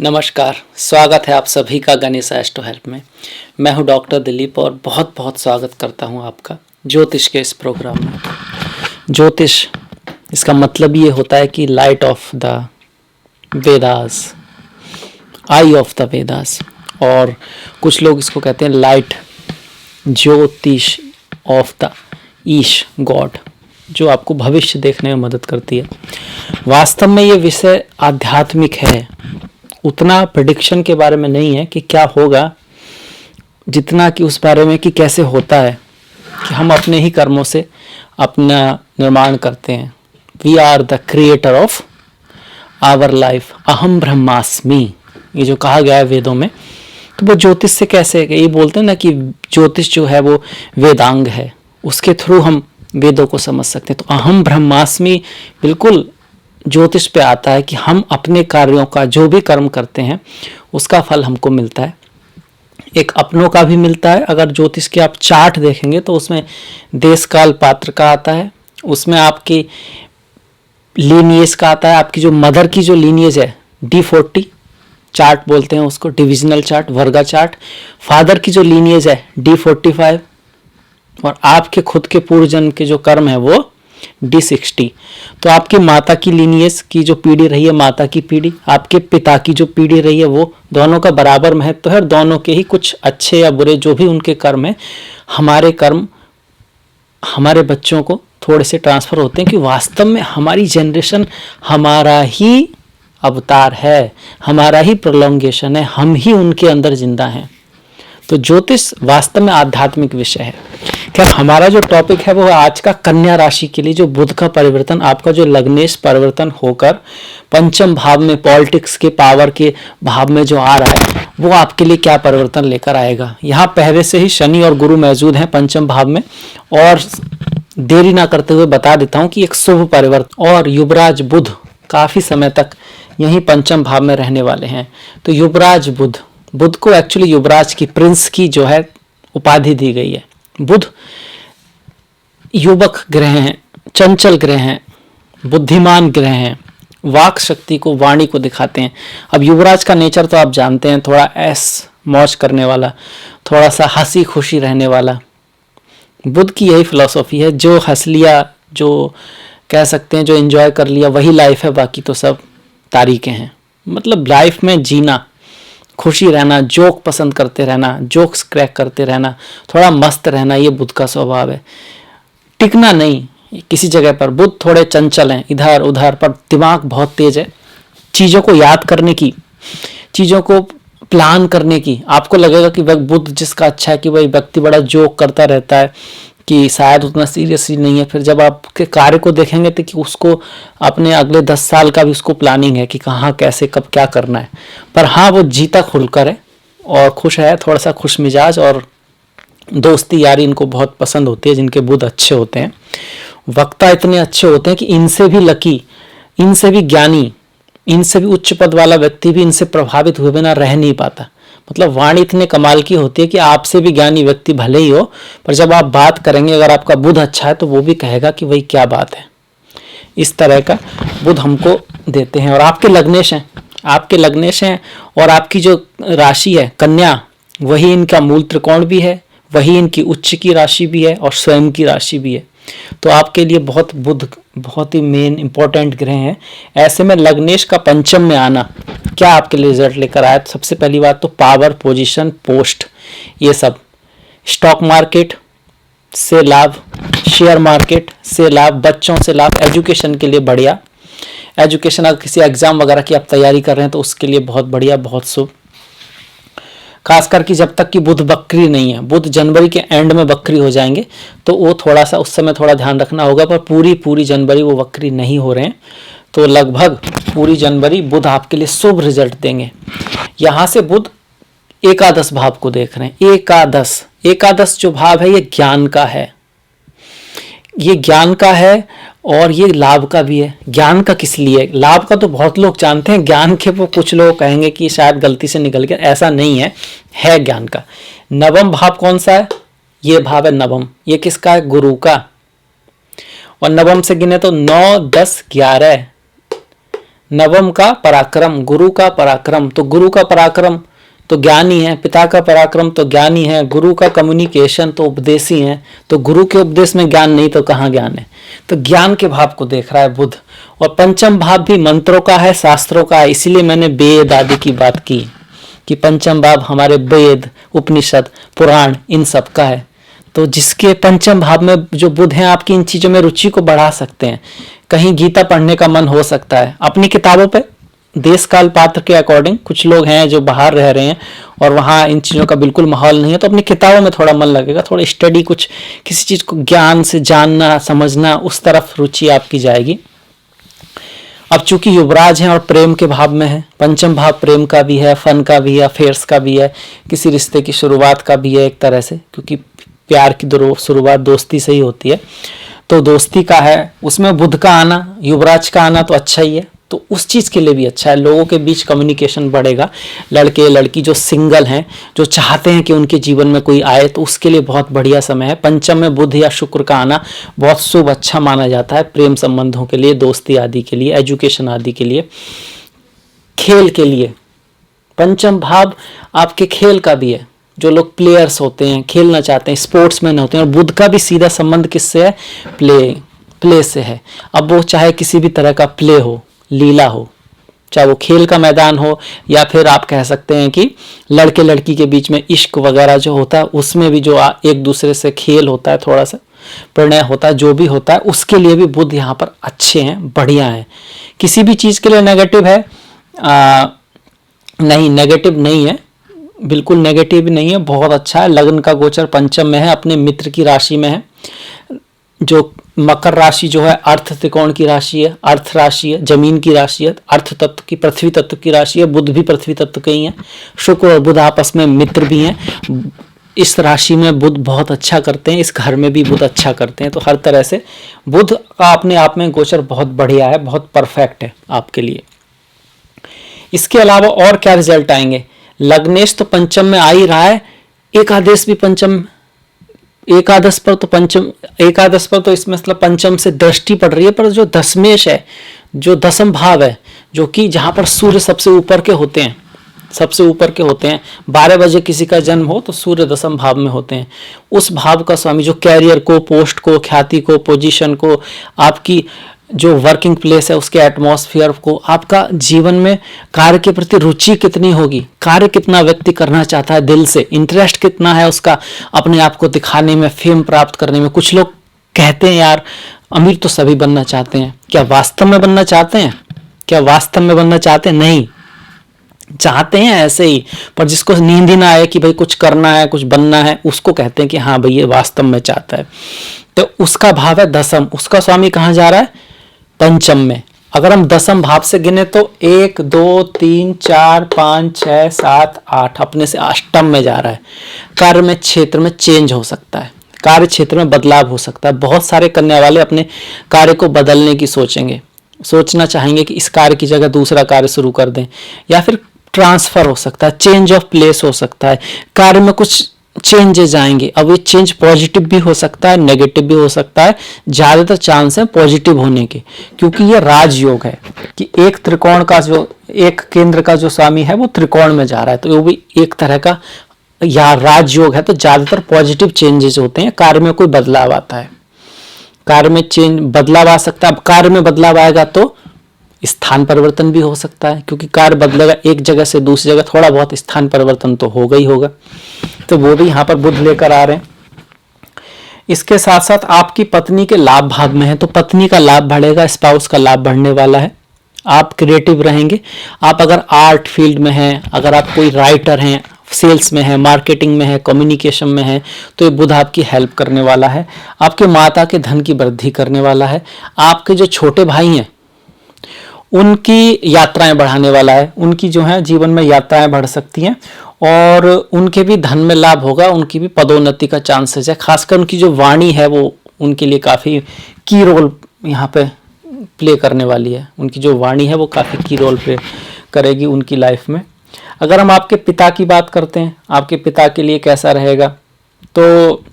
नमस्कार, स्वागत है आप सभी का गणेश एस्ट्रो हेल्प में। मैं हूं डॉक्टर दिलीप और बहुत बहुत स्वागत करता हूं आपका ज्योतिष के इस प्रोग्राम में। ज्योतिष इसका मतलब ये होता है कि light of the Vedas, I of the Vedas, और कुछ लोग इसको कहते हैं लाइट ज्योतिष ऑफ द ईश गॉड, जो आपको भविष्य देखने में मदद करती है। वास्तव में ये विषय आध्यात्मिक है, उतना प्रेडिक्शन के बारे में नहीं है कि क्या होगा, जितना कि उस बारे में कि कैसे होता है कि हम अपने ही कर्मों से अपना निर्माण करते हैं। We are the creator of our life, अहम ब्रह्मास्मि, ये जो कहा गया है वेदों में। तो वो ज्योतिष से कैसे, ये बोलते हैं ना कि ज्योतिष जो है वो वेदांग है, उसके थ्रू हम वेदों को समझ सकते हैं। तो अहम ब्रह्मास्मि बिल्कुल ज्योतिष पे आता है कि हम अपने कार्यों का जो भी कर्म करते हैं उसका फल हमको मिलता है, एक अपनों का भी मिलता है। अगर ज्योतिष के आप चार्ट देखेंगे तो उसमें देश काल पात्र का आता है, उसमें आपकी लीनिएज का आता है, आपकी जो मदर की जो लीनिएज है D40 चार्ट बोलते हैं उसको, डिविजनल चार्ट, वर्गा चार्ट। फादर की जो लीनिएज है D45, और आपके खुद के पूर्व जन्म के जो कर्म है वो D60। तो आपके माता की लीनिएज की जो पीढ़ी रही है, माता की पीढ़ी, आपके पिता की जो पीढ़ी रही है, वो दोनों का बराबर महत्व है। दोनों के ही कुछ अच्छे या बुरे जो भी उनके कर्म है, हमारे कर्म हमारे बच्चों को थोड़े से ट्रांसफर होते हैं कि वास्तव में हमारी जनरेशन हमारा ही अवतार है, हमारा ही प्रोलॉन्गेशन है, हम ही उनके अंदर जिंदा हैं। तो ज्योतिष वास्तव में आध्यात्मिक विषय है। खैर, हमारा जो टॉपिक है वो आज का कन्या राशि के लिए जो बुध का परिवर्तन, आपका जो लग्नेश परिवर्तन होकर पंचम भाव में, पॉलिटिक्स के पावर के भाव में जो आ रहा है, वो आपके लिए क्या परिवर्तन लेकर आएगा। यहाँ पहले से ही शनि और गुरु मौजूद हैं पंचम भाव में, और देरी ना करते हुए बता देता हूँ कि एक शुभ परिवर्तन, और युवराज बुध काफी समय तक यही पंचम भाव में रहने वाले हैं। तो युवराज बुध को एक्चुअली युवराज की, प्रिंस की जो है उपाधि दी गई है। बुध युवक ग्रह हैं, चंचल ग्रह हैं, बुद्धिमान ग्रह हैं, वाक शक्ति को, वाणी को दिखाते हैं। अब युवराज का नेचर तो आप जानते हैं, थोड़ा ऐश मौज करने वाला, थोड़ा सा हंसी खुशी रहने वाला। बुध की यही फिलॉसफी है, जो हंस लिया, जो कह सकते हैं जो एंजॉय कर लिया वही लाइफ है, बाकी तो सब तारीखें हैं। मतलब लाइफ में जीना, खुशी रहना, जोक पसंद करते रहना, जोक्स क्रैक करते रहना, थोड़ा मस्त रहना, ये बुध का स्वभाव है। टिकना नहीं किसी जगह पर। बुध थोड़े चंचल हैं, इधर उधर, पर दिमाग बहुत तेज है, चीज़ों को याद करने की, चीज़ों को प्लान करने की। आपको लगेगा कि बुध जिसका अच्छा है कि वही व्यक्ति बड़ा जोक करता रहता है, कि शायद उतना सीरियसली नहीं है। फिर जब आपके कार्य को देखेंगे तो कि उसको अपने अगले 10 साल का भी उसको प्लानिंग है कि कहाँ कैसे कब क्या करना है। पर हाँ, वो जीता खुलकर है और खुश है, थोड़ा सा खुश मिजाज, और दोस्ती यारी इनको बहुत पसंद होती है जिनके बुध अच्छे होते हैं। वक्ता इतने अच्छे होते हैं कि इनसे भी लकी, इनसे भी ज्ञानी, इनसे भी उच्च पद वाला व्यक्ति भी इनसे प्रभावित हुए बिना रह नहीं पाता। मतलब वाणी इतने कमाल की होती है कि आपसे भी ज्ञानी व्यक्ति भले ही हो, पर जब आप बात करेंगे, अगर आपका बुध अच्छा है तो वो भी कहेगा कि वही क्या बात है। इस तरह का बुध हमको देते हैं। और आपके लग्नेश हैं, और आपकी जो राशि है कन्या, वही इनका मूल त्रिकोण भी है, वही इनकी उच्च की राशि भी है, और स्वयं की राशि भी है। तो आपके लिए बुध बहुत ही मेन इंपॉर्टेंट ग्रह हैं। ऐसे में लग्नेश का पंचम में आना क्या आपके लिए रिजल्ट लेकर आया। सबसे पहली बात तो पावर, पोजीशन, पोस्ट, ये सब, स्टॉक मार्केट से लाभ, शेयर मार्केट से लाभ, बच्चों से लाभ, एजुकेशन के लिए बढ़िया। एजुकेशन, अगर किसी एग्जाम वगैरह की आप तैयारी कर रहे हैं तो उसके लिए बहुत बढ़िया, बहुत शुभ। खास करके जब तक कि बुध बकरी नहीं है, बुध जनवरी के एंड में बकरी हो जाएंगे तो वो थोड़ा सा उस समय थोड़ा ध्यान रखना होगा। पर पूरी जनवरी वो बकरी नहीं हो रहे हैं, तो लगभग पूरी जनवरी बुध आपके लिए शुभ रिजल्ट देंगे। यहाँ से बुध एकादश भाव को देख रहे हैं। एकादश जो भाव है ये ज्ञान का है, ये ज्ञान का है, और ये लाभ का भी है। ज्ञान का किस लिए, लाभ का तो बहुत लोग जानते हैं, ज्ञान के वो कुछ लोग कहेंगे कि शायद गलती से निकल गया, ऐसा नहीं है ज्ञान का। नवम भाव कौन सा है, ये भाव है नवम, ये किसका है, गुरु का। और नवम से गिने तो 9, 10, 11, नवम का पराक्रम, गुरु का पराक्रम, तो गुरु का पराक्रम तो ज्ञान ही है, पिता का पराक्रम तो ज्ञान ही है, गुरु का कम्युनिकेशन तो उपदेश ही है, तो गुरु के उपदेश में ज्ञान नहीं तो कहाँ ज्ञान है। तो ज्ञान के भाव को देख रहा है बुध। और पंचम भाव भी मंत्रों का है, शास्त्रों का है, इसीलिए मैंने वेद आदि की बात की कि पंचम भाव हमारे वेद, उपनिषद, पुराण इन सब का है। तो जिसके पंचम भाव में जो बुध हैं, आपकी इन चीजों में रुचि को बढ़ा सकते हैं। कहीं गीता पढ़ने का मन हो सकता है, अपनी किताबों पे देश काल पात्र के अकॉर्डिंग। कुछ लोग हैं जो बाहर रह रहे हैं और वहाँ इन चीज़ों का बिल्कुल माहौल नहीं है, तो अपनी किताबों में थोड़ा मन लगेगा, थोड़ा स्टडी, कुछ किसी चीज़ को ज्ञान से जानना समझना, उस तरफ रुचि आपकी जाएगी। अब चूंकि युवराज हैं और प्रेम के भाव में है, पंचम भाव प्रेम का भी है, फन का भी है, अफेयर्स का भी है, किसी रिश्ते की शुरुआत का भी है एक तरह से, क्योंकि प्यार की शुरुआत दोस्ती से ही होती है, तो दोस्ती का है। उसमें बुध का आना, युवराज का आना तो अच्छा ही है, तो उस चीज़ के लिए भी अच्छा है, लोगों के बीच कम्युनिकेशन बढ़ेगा। लड़के लड़की जो सिंगल हैं, जो चाहते हैं कि उनके जीवन में कोई आए, तो उसके लिए बहुत बढ़िया समय है। पंचम में बुध या शुक्र का आना बहुत शुभ, अच्छा माना जाता है प्रेम संबंधों के लिए, दोस्ती आदि के लिए, एजुकेशन आदि के लिए, खेल के लिए। पंचम भाव आपके खेल का भी है, जो लोग प्लेयर्स होते हैं, खेलना चाहते हैं, स्पोर्ट्समैन होते हैं। और बुध का भी सीधा संबंध किससे है? प्ले से है। अब वो चाहे किसी भी तरह का प्ले हो, लीला हो, चाहे वो खेल का मैदान हो, या फिर आप कह सकते हैं कि लड़के लड़की के बीच में इश्क वगैरह जो होता है, उसमें भी जो एक दूसरे से खेल होता है, थोड़ा सा प्रणय होता है, जो भी होता है, उसके लिए भी बुध यहाँ पर अच्छे हैं, बढ़िया हैं। किसी भी चीज़ के लिए नेगेटिव है नहीं, नेगेटिव नहीं है, बिल्कुल नेगेटिव नहीं है, बहुत अच्छा है। लग्न का गोचर पंचम में है, अपने मित्र की राशि में है। जो मकर राशि जो है अर्थ त्रिकोण की राशि है, अर्थ राशि है, जमीन की राशि है, अर्थ तत्व की, पृथ्वी तत्व की राशि है। बुध भी पृथ्वी तत्व के ही है। शुक्र और बुध आपस में मित्र भी हैं। इस राशि में बुध बहुत अच्छा करते हैं, इस घर में भी बुध अच्छा करते हैं। तो हर तरह से बुध का अपने आप में गोचर बहुत बढ़िया है, बहुत परफेक्ट है आपके लिए। इसके अलावा और क्या रिजल्ट आएंगे? लग्नेश तो पंचम में आ ही रहा है, एकादश भी पंचम, एकादश पर तो पंचम, एकादश पर तो इसमें मतलब पंचम से दृष्टि पड़ रही है, पर जो दशमेश है, जो दशम भाव है, जो कि जहां पर सूर्य सबसे ऊपर के होते हैं, सबसे ऊपर के होते हैं, 12 बजे किसी का जन्म हो तो सूर्य दशम भाव में होते हैं। उस भाव का स्वामी जो कैरियर को, पोस्ट को, ख्याति को, पोजीशन को, आपकी जो वर्किंग प्लेस है उसके एटमॉस्फेयर को, आपका जीवन में कार्य के प्रति रुचि कितनी होगी, कार्य कितना व्यक्ति करना चाहता है दिल से, इंटरेस्ट कितना है उसका अपने आप को दिखाने में, फेम प्राप्त करने में। कुछ लोग कहते हैं यार अमीर तो सभी बनना चाहते हैं, क्या वास्तव में बनना चाहते हैं? क्या वास्तव में बनना चाहते हैं? नहीं, चाहते हैं ऐसे ही, पर जिसको नींद ही ना आए कि भाई कुछ करना है, कुछ बनना है, उसको कहते हैं कि हाँ भाई ये वास्तव में चाहता है। तो उसका भाव है दसम, उसका स्वामी कहाँ जा रहा है? पंचम में। अगर हम दसम भाव से गिने तो 1 2 3 4 5 6 7 8, अपने से अष्टम में जा रहा है। कार्य में क्षेत्र में चेंज हो सकता है, कार्य क्षेत्र में बदलाव हो सकता है। बहुत सारे कन्या वाले अपने कार्य को बदलने की सोचेंगे, सोचना चाहेंगे कि इस कार्य की जगह दूसरा कार्य शुरू कर दें, या फिर ट्रांसफर हो सकता है, चेंज ऑफ प्लेस हो सकता है, कार्य में कुछ चेंजेस आएंगे। अब ये चेंज पॉजिटिव भी हो सकता है, नेगेटिव भी हो सकता है। ज्यादातर चांस है पॉजिटिव होने के, क्योंकि ये राजयोग है कि एक त्रिकोण का जो, एक केंद्र का जो स्वामी है वो त्रिकोण में जा रहा है, तो वो भी एक तरह का या राजयोग है। तो ज्यादातर पॉजिटिव चेंजेस होते हैं, कार्य में कोई बदलाव आता है, कार्य में चेंज बदलाव आ सकता है। अब कार्य में बदलाव आएगा तो स्थान परिवर्तन भी हो सकता है, क्योंकि कार्य बदलेगा एक जगह से दूसरी जगह, थोड़ा बहुत स्थान परिवर्तन तो होगा ही होगा। तो वो भी यहाँ पर बुध लेकर आ रहे हैं। इसके साथ साथ आपकी पत्नी के लाभ भाग में है, तो पत्नी का लाभ बढ़ेगा, स्पाउस का लाभ बढ़ने वाला है। आप क्रिएटिव रहेंगे। आप अगर आर्ट फील्ड में हैं, अगर आप कोई राइटर हैं, सेल्स में है, मार्केटिंग में है, कम्युनिकेशन में है, तो ये बुध आपकी हेल्प करने वाला है। आपके माता के धन की वृद्धि करने वाला है। आपके जो छोटे भाई हैं उनकी यात्राएं बढ़ाने वाला है, उनकी जो है जीवन में यात्राएं बढ़ सकती हैं, और उनके भी धन में लाभ होगा, उनकी भी पदोन्नति का चांसेस है। खासकर उनकी जो वाणी है वो उनके लिए काफ़ी की रोल यहाँ पे प्ले करने वाली है। उनकी जो वाणी है वो काफ़ी की रोल प्ले करेगी उनकी लाइफ में। अगर हम आपके पिता की बात करते हैं, आपके पिता के लिए कैसा रहेगा, तो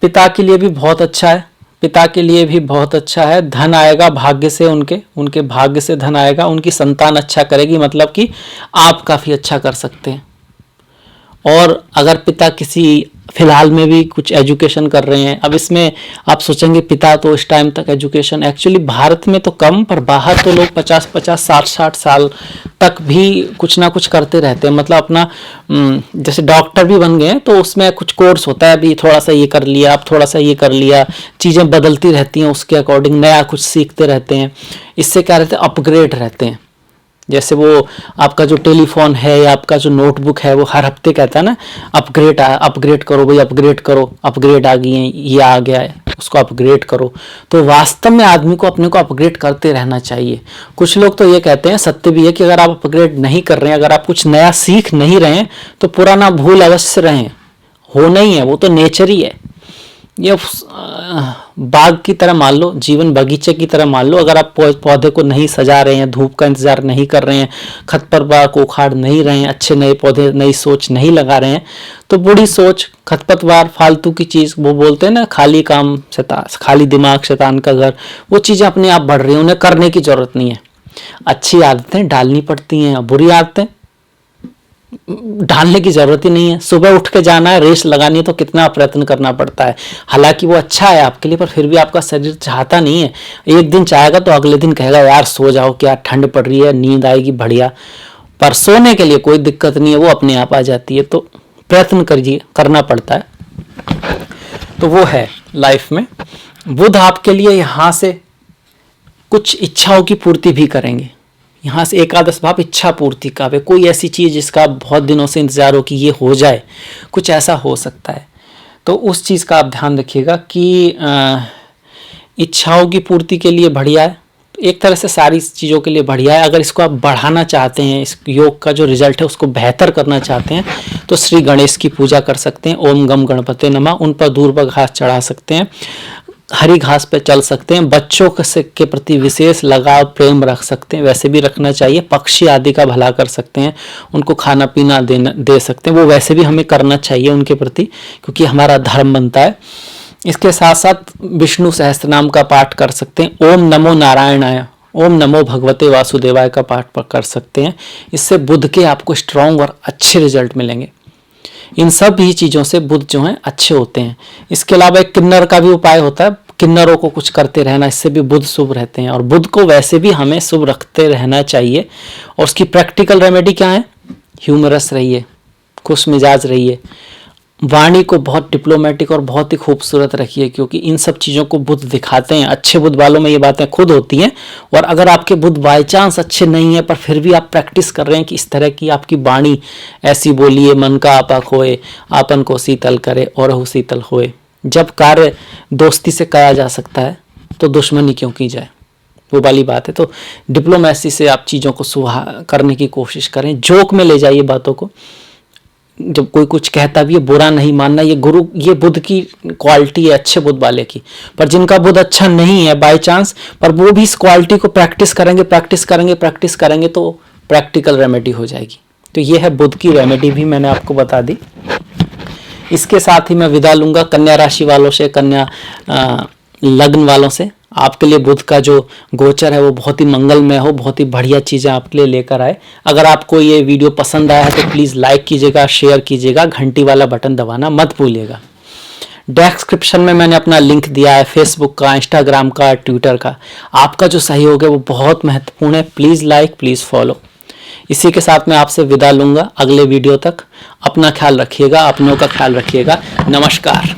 पिता के लिए भी बहुत अच्छा है। पिता के लिए भी बहुत अच्छा है। धन आएगा भाग्य से, उनके भाग्य से धन आएगा। उनकी संतान अच्छा करेगी, मतलब कि आप काफ़ी अच्छा कर सकते हैं। और अगर पिता किसी फिलहाल में भी कुछ एजुकेशन कर रहे हैं, अब इसमें आप सोचेंगे पिता तो इस टाइम तक एजुकेशन, एक्चुअली भारत में तो कम, पर बाहर तो लोग 50-50 60-60 साल तक भी कुछ ना कुछ करते रहते हैं। मतलब अपना जैसे डॉक्टर भी बन गए हैं तो उसमें कुछ कोर्स होता है, अभी थोड़ा सा ये कर लिया, अब थोड़ा सा ये कर लिया, चीज़ें बदलती रहती हैं, उसके अकॉर्डिंग नया कुछ सीखते रहते हैं। इससे क्या रहते हैं, अपग्रेड रहते हैं। जैसे वो आपका जो टेलीफोन है या आपका जो नोटबुक है, वो हर हफ्ते कहता है ना अपग्रेड करो भाई, अपग्रेड करो, अपग्रेड आ गई है, ये आ गया है, उसको अपग्रेड करो। तो वास्तव में आदमी को अपने को अपग्रेड करते रहना चाहिए। कुछ लोग तो ये कहते हैं, सत्य भी है, कि अगर आप अपग्रेड नहीं कर रहे हैं, अगर आप कुछ नया सीख नहीं रहे हैं, तो पुराना भूल अवश्य रहें, होना ही है, वो तो नेचर ही है। ये बाग की तरह मान लो, जीवन बगीचे की तरह मान लो। अगर आप पौधे को नहीं सजा रहे हैं, धूप का इंतजार नहीं कर रहे हैं, खरपतवार को उखाड़ नहीं रहे हैं, अच्छे नए पौधे, नई सोच नहीं लगा रहे हैं, तो बुरी सोच, खरपतवार, फालतू की चीज, वो बोलते हैं ना, खाली दिमाग शैतान का घर, वो चीजें अपने आप बढ़ रही हैं, उन्हें करने की जरूरत नहीं है। अच्छी आदतें डालनी पड़ती हैं, बुरी आदतें डालने की जरूरत ही नहीं है। सुबह उठ के जाना है, रेस लगानी है, तो कितना प्रयत्न करना पड़ता है। हालांकि वो अच्छा है आपके लिए, पर फिर भी आपका शरीर चाहता नहीं है। एक दिन चाहेगा तो अगले दिन कहेगा यार सो जाओ, क्या ठंड पड़ रही है, नींद आएगी बढ़िया। पर सोने के लिए कोई दिक्कत नहीं है, वो अपने आप आ जाती है। तो प्रयत्न करिए, करना पड़ता है। तो वो है लाइफ में। बुध आपके लिए यहाँ से कुछ इच्छाओं की पूर्ति भी करेंगे। यहाँ से एकादश भाव इच्छा पूर्ति का है, कोई ऐसी चीज़ जिसका बहुत दिनों से इंतजार हो कि ये हो जाए, कुछ ऐसा हो सकता है, तो उस चीज़ का आप ध्यान रखिएगा कि इच्छाओं की पूर्ति के लिए बढ़िया है। एक तरह से सारी चीज़ों के लिए बढ़िया है। अगर इसको आप बढ़ाना चाहते हैं, इस योग का जो रिजल्ट है उसको बेहतर करना चाहते हैं, तो श्री गणेश की पूजा कर सकते हैं। ओम गम गणपते नमः, उन पर दूर्वा घास चढ़ा सकते हैं, हरी घास पे चल सकते हैं। बच्चों के प्रति विशेष लगाव प्रेम रख सकते हैं, वैसे भी रखना चाहिए। पक्षी आदि का भला कर सकते हैं, उनको खाना पीना दे सकते हैं, वो वैसे भी हमें करना चाहिए उनके प्रति, क्योंकि हमारा धर्म बनता है। इसके साथ साथ विष्णु सहस्त्रनाम का पाठ कर सकते हैं। ओम नमो नारायणाय, ओम नमो भगवते वासुदेवाय का पाठ कर सकते हैं। इससे बुध के आपको स्ट्रॉन्ग और अच्छे रिजल्ट मिलेंगे। इन सब ही चीज़ों से बुध जो हैं अच्छे होते हैं। इसके अलावा एक किन्नर का भी उपाय होता है, किन्नरों को कुछ करते रहना, इससे भी बुध शुभ रहते हैं। और बुध को वैसे भी हमें शुभ रखते रहना चाहिए। और उसकी प्रैक्टिकल रेमेडी क्या है? ह्यूमरस रहिए, खुश मिजाज रहिए, वाणी को बहुत डिप्लोमेटिक और बहुत ही खूबसूरत रखिए, क्योंकि इन सब चीज़ों को बुध दिखाते हैं। अच्छे बुध वालों में ये बातें खुद होती हैं। और अगर आपके बुध बाई चांस अच्छे नहीं है, पर फिर भी आप प्रैक्टिस कर रहे हैं कि इस तरह की आपकी वाणी ऐसी बोलिए, मन का आपा खोए, आपन को शीतल करे और शीतल होए। जब कार्य दोस्ती से किया जा सकता है तो दुश्मनी क्यों की जाए, वो वाली बात है। तो डिप्लोमेसी से आप चीज़ों को करने की कोशिश करें, जोक में ले जाइए बातों को। जब कोई कुछ कहता भी है, बुरा नहीं मानना, ये बुध की क्वालिटी है अच्छे बुध वाले की। पर जिनका बुध अच्छा नहीं है बाय चांस, पर वो भी इस क्वालिटी को प्रैक्टिस करेंगे तो प्रैक्टिकल रेमेडी हो जाएगी। तो ये है बुध की रेमेडी, भी मैंने आपको बता दी। इसके साथ ही मैं विदा लूंगा कन्या राशि वालों से, कन्या लग्न वालों से। आपके लिए बुध का जो गोचर है वो बहुत ही मंगलमय हो, बहुत ही बढ़िया चीज़ें आपके लिए लेकर आए। अगर आपको ये वीडियो पसंद आया है तो प्लीज़ लाइक कीजिएगा, शेयर कीजिएगा, घंटी वाला बटन दबाना मत भूलिएगा। डिस्क्रिप्शन में मैंने अपना लिंक दिया है फेसबुक का, इंस्टाग्राम का, ट्विटर का। आपका जो सहयोग है वो बहुत महत्वपूर्ण है। Please like, please follow. इसी के साथ मैं आपसे विदा लूंगा। अगले वीडियो तक अपना ख्याल रखिएगा, अपनों का ख्याल रखिएगा। नमस्कार।